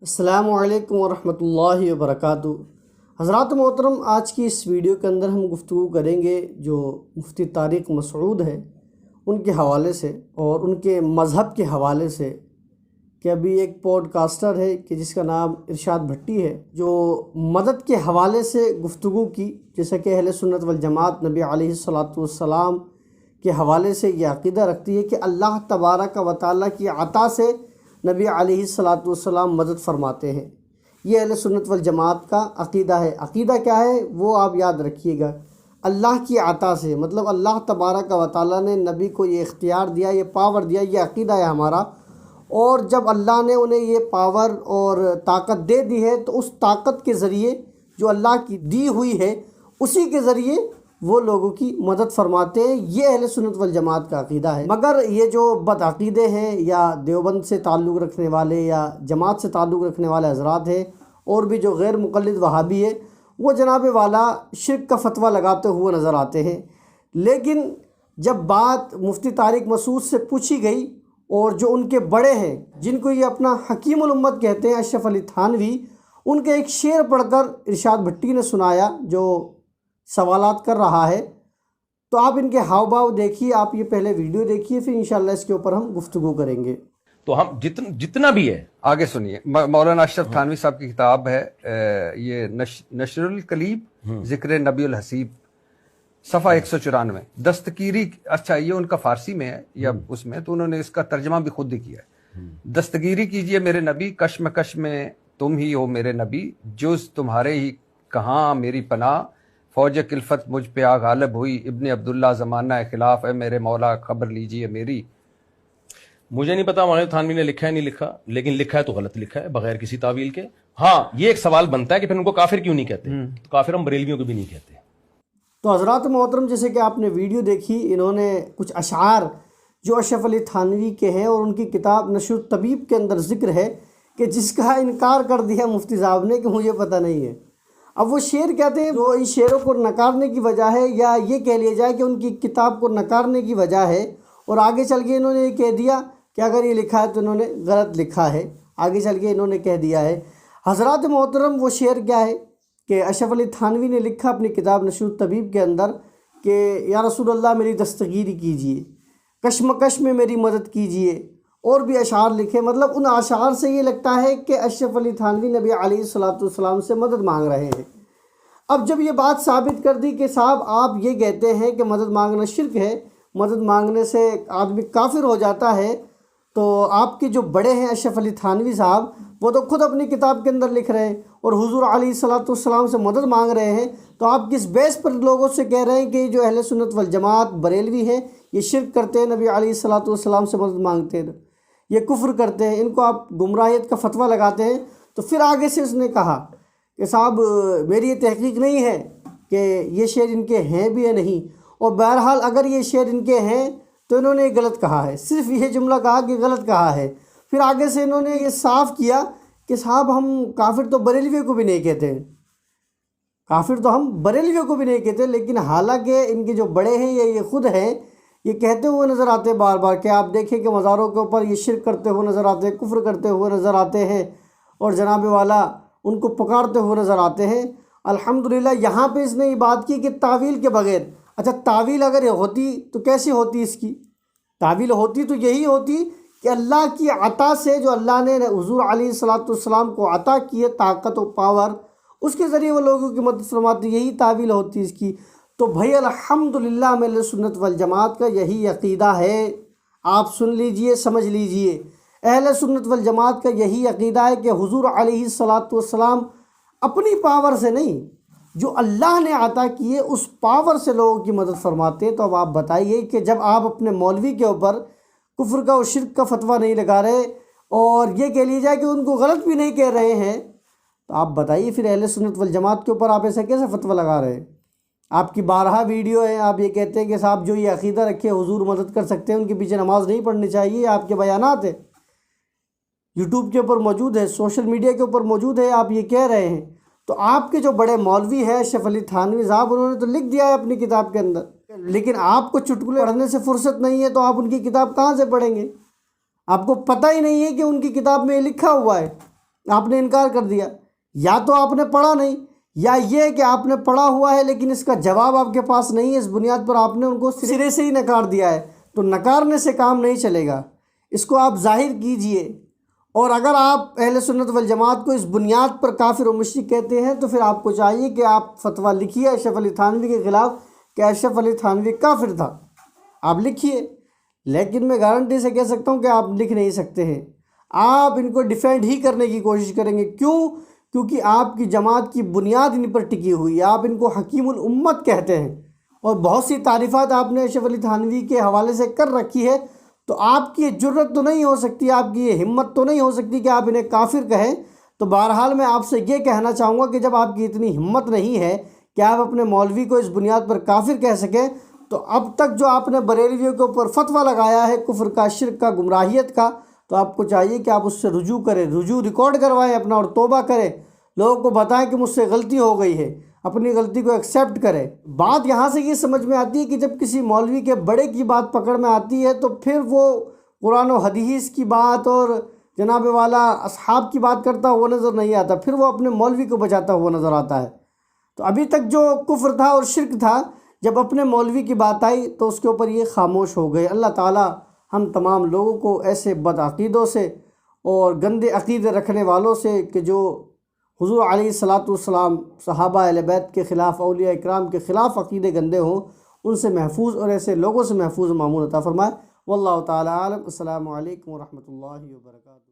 السلام علیکم ورحمۃ اللہ وبرکاتہ۔ حضرات محترم، آج کی اس ویڈیو کے اندر ہم گفتگو کریں گے جو مفتی طارق مسعود ہیں ان کے حوالے سے اور ان کے مذہب کے حوالے سے، کہ ابھی ایک پوڈ کاسٹر ہے کہ جس کا نام ارشاد بھٹی ہے، جو مدد کے حوالے سے گفتگو کی، جیسا کہ اہل سنت والجماعت نبی علیہ السلام کے حوالے سے یہ عقیدہ رکھتی ہے کہ اللہ تبارک و تعالیٰ کی عطا سے نبی علیہ السلام مدد فرماتے ہیں۔ یہ اہل سنت والجماعت کا عقیدہ ہے۔ عقیدہ کیا ہے وہ آپ یاد رکھیے گا، اللہ کی عطا سے، مطلب اللہ تبارک و تعالیٰ نے نبی کو یہ اختیار دیا، یہ پاور دیا، یہ عقیدہ ہے ہمارا۔ اور جب اللہ نے انہیں یہ پاور اور طاقت دے دی ہے تو اس طاقت کے ذریعے جو اللہ کی دی ہوئی ہے اسی کے ذریعے وہ لوگوں کی مدد فرماتے ہیں۔ یہ اہل سنت والجماعت کا عقیدہ ہے۔ مگر یہ جو بدعقیدے ہیں یا دیوبند سے تعلق رکھنے والے یا جماعت سے تعلق رکھنے والے حضرات ہیں اور بھی جو غیر مقلد وہابی ہے، وہ جناب والا شرک کا فتویٰ لگاتے ہوئے نظر آتے ہیں۔ لیکن جب بات مفتی طارق مسعود سے پوچھی گئی اور جو ان کے بڑے ہیں جن کو یہ اپنا حکیم الامت کہتے ہیں، اشرف علی تھانوی، ان کے ایک شعر پڑھ کر ارشاد بھٹی نے سنایا جو سوالات کر رہا ہے، تو آپ ان کے ہاؤ باؤ دیکھیے، آپ یہ پہلے ویڈیو دیکھیے، پھر انشاءاللہ اس کے اوپر ہم گفتگو کریں گے۔ تو ہم جتنا بھی ہے آگے سنیے۔ مولانا اشرف تھانوی صاحب کی کتاب ہے یہ نشر القلیب ذکر نبی الحسیب، صفحہ 194، دستگیری، اچھا یہ ان کا فارسی میں ہے یا اس میں، تو انہوں نے اس کا ترجمہ بھی خود ہی کیا ہے۔ دستگیری کیجئے میرے نبی، کشمکش میں تم ہی ہو میرے نبی، جز تمہارے ہی کہاں میری پناہ، فوج کلفت مجھ پہ آ غالب ہوئی، ابن عبداللہ زمانہ خلاف ہے میرے مولا، خبر لیجئے میری۔ مجھے نہیں پتا مولانا تھانوی نے لکھا ہے نہیں لکھا، لیکن لکھا ہے تو غلط لکھا ہے بغیر کسی تعویل کے۔ ہاں یہ ایک سوال بنتا ہے کہ پھر ان کو کافر کیوں نہیں کہتے؟ تو کافر ہم بریلویوں کو بھی نہیں کہتے۔ تو حضرات محترم، جیسے کہ آپ نے ویڈیو دیکھی، انہوں نے کچھ اشعار جو اشرف علی تھانوی کے ہیں اور ان کی کتاب نشر الطبیب کے اندر ذکر ہے کہ جس کا انکار کر دیا مفتی صاحب نے کہ مجھے پتہ نہیں ہے۔ اب وہ شعر کہتے ہیں، جو ان شعروں کو نکارنے کی وجہ ہے، یا یہ کہہ لیا جائے کہ ان کی کتاب کو نکارنے کی وجہ ہے، اور آگے چل کے انہوں نے یہ کہہ دیا کہ اگر یہ لکھا ہے تو انہوں نے غلط لکھا ہے، آگے چل کے انہوں نے کہہ دیا ہے۔ حضرات محترم، وہ شعر کیا ہے کہ اشرف علی تھانوی نے لکھا اپنی کتاب نشر الطبیب کے اندر کہ یا رسول اللہ میری دستگیری کیجئے، کشمکش میں میری مدد کیجئے، اور بھی اشعار لکھے۔ مطلب ان اشعار سے یہ لگتا ہے کہ اشرف علی تھانوی نبی علیہ السلام سے مدد مانگ رہے ہیں۔ اب جب یہ بات ثابت کر دی کہ صاحب آپ یہ کہتے ہیں کہ مدد مانگنا شرک ہے، مدد مانگنے سے آدمی کافر ہو جاتا ہے، تو آپ کے جو بڑے ہیں اشرف علی تھانوی صاحب، وہ تو خود اپنی کتاب کے اندر لکھ رہے ہیں اور حضور علیہ السلام سے مدد مانگ رہے ہیں، تو آپ کس بیس پر لوگوں سے کہہ رہے ہیں کہ جو اہل سنت والجماعت بریلوی ہیں یہ شرک کرتے ہیں، نبی علیہ السلام سے مدد مانگتے ہیں، یہ کفر کرتے ہیں، ان کو آپ گمراہیت کا فتویٰ لگاتے ہیں۔ تو پھر آگے سے اس نے کہا کہ صاحب میری یہ تحقیق نہیں ہے کہ یہ شعر ان کے ہیں بھی یا نہیں، اور بہرحال اگر یہ شعر ان کے ہیں تو انہوں نے غلط کہا ہے، صرف یہ جملہ کہا کہ غلط کہا ہے۔ پھر آگے سے انہوں نے یہ صاف کیا کہ صاحب ہم کافر تو بریلویوں کو بھی نہیں کہتے ہیں، کافر تو ہم بریلویوں کو بھی نہیں کہتے، لیکن حالانکہ ان کے جو بڑے ہیں یہ خود ہیں، یہ کہتے ہوئے نظر آتے بار بار کہ آپ دیکھیں کہ مزاروں کے اوپر یہ شرک کرتے ہوئے نظر آتے ہیں، کفر کرتے ہوئے نظر آتے ہیں، اور جناب والا ان کو پکارتے ہوئے نظر آتے ہیں۔ الحمدللہ یہاں پہ اس نے یہ بات کی کہ تعویل کے بغیر، اچھا تعویل اگر یہ ہوتی تو کیسی ہوتی؟ اس کی تعویل ہوتی تو یہی ہوتی کہ اللہ کی عطا سے، جو اللہ نے حضور علیہ السلام کو عطا کی ہے طاقت و پاور، اس کے ذریعے وہ لوگوں کی مدد فرماتی، یہی تعویل ہوتی اس کی۔ تو بھائی الحمدللہ اہل سنت والجماعت کا یہی عقیدہ ہے، آپ سن لیجئے، سمجھ لیجئے، اہل سنت والجماعت کا یہی عقیدہ ہے کہ حضور علیہ السلام اپنی پاور سے نہیں، جو اللہ نے عطا کی ہے اس پاور سے لوگوں کی مدد فرماتے ہیں۔ تو اب آپ بتائیے کہ جب آپ اپنے مولوی کے اوپر کفر کا اور شرک کا فتویٰ نہیں لگا رہے اور یہ کہہ لیجیے کہ ان کو غلط بھی نہیں کہہ رہے ہیں، تو آپ بتائیے پھر اہل سنت والجماعت کے اوپر آپ ایسا کیسے فتویٰ لگا رہے ہیں؟ آپ کی بارہا ویڈیو ہے، آپ یہ کہتے ہیں کہ صاحب جو یہ عقیدہ رکھے حضور مدد کر سکتے ہیں، ان کے پیچھے نماز نہیں پڑھنی چاہیے، آپ کے بیانات ہیں، یوٹیوب کے اوپر موجود ہے، سوشل میڈیا کے اوپر موجود ہے، آپ یہ کہہ رہے ہیں۔ تو آپ کے جو بڑے مولوی ہیں اشرف علی تھانوی صاحب، انہوں نے تو لکھ دیا ہے اپنی کتاب کے اندر، لیکن آپ کو چٹکلے پڑھنے سے فرصت نہیں ہے، تو آپ ان کی کتاب کہاں سے پڑھیں گے؟ آپ کو پتہ ہی نہیں ہے کہ ان کی کتاب میں یہ لکھا ہوا ہے۔ آپ نے انکار کر دیا، یا تو آپ نے پڑھا نہیں، یا یہ کہ آپ نے پڑھا ہوا ہے لیکن اس کا جواب آپ کے پاس نہیں ہے، اس بنیاد پر آپ نے ان کو سرے سے ہی نکار دیا ہے۔ تو نکارنے سے کام نہیں چلے گا، اس کو آپ ظاہر کیجئے۔ اور اگر آپ اہل سنت والجماعت کو اس بنیاد پر کافر و مشرک کہتے ہیں تو پھر آپ کو چاہیے کہ آپ فتویٰ لکھیے اشرف علی تھانوی کے خلاف کہ اشرف علی تھانوی کافر تھا، آپ لکھیے۔ لیکن میں گارنٹی سے کہہ سکتا ہوں کہ آپ لکھ نہیں سکتے ہیں، آپ ان کو ڈیفینڈ ہی کرنے کی کوشش کریں گے۔ کیوں؟ کیونکہ آپ کی جماعت کی بنیاد ان پر ٹکی ہوئی ہے، آپ ان کو حکیم الامت کہتے ہیں، اور بہت سی تعریفات آپ نے اشرف علی تھانوی کے حوالے سے کر رکھی ہے۔ تو آپ کی یہ جرت تو نہیں ہو سکتی، آپ کی یہ ہمت تو نہیں ہو سکتی کہ آپ انہیں کافر کہیں۔ تو بہرحال میں آپ سے یہ کہنا چاہوں گا کہ جب آپ کی اتنی ہمت نہیں ہے کہ آپ اپنے مولوی کو اس بنیاد پر کافر کہہ سکیں، تو اب تک جو آپ نے بریلویوں کے اوپر فتویٰ لگایا ہے کفر کا، شرک کا، گمراہیت کا، تو آپ کو چاہیے کہ آپ اس سے رجوع کریں، رجوع ریکارڈ کروائیں اپنا اور توبہ کریں، لوگوں کو بتائیں کہ مجھ سے غلطی ہو گئی ہے، اپنی غلطی کو ایکسیپٹ کریں۔ بات یہاں سے یہ سمجھ میں آتی ہے کہ جب کسی مولوی کے بڑے کی بات پکڑ میں آتی ہے تو پھر وہ قرآن و حدیث کی بات اور جناب والا اصحاب کی بات کرتا ہوا نظر نہیں آتا، پھر وہ اپنے مولوی کو بچاتا ہوا نظر آتا ہے۔ تو ابھی تک جو کفر تھا اور شرک تھا، جب اپنے مولوی کی بات آئی تو اس کے اوپر یہ خاموش ہو گئے۔ اللہ تعالی ہم تمام لوگوں کو ایسے بد عقیدوں سے اور گندے عقیدے رکھنے والوں سے کہ جو حضور علیہ الصلاۃ والسلام، صحابہ اہل بیت کے خلاف، اولیاء اکرام کے خلاف عقیدے گندے ہوں، ان سے محفوظ اور ایسے لوگوں سے محفوظ مامون عطا فرمائے۔ واللہ تعالی عالم۔ السلام علیکم ورحمۃ اللہ وبرکاتہ۔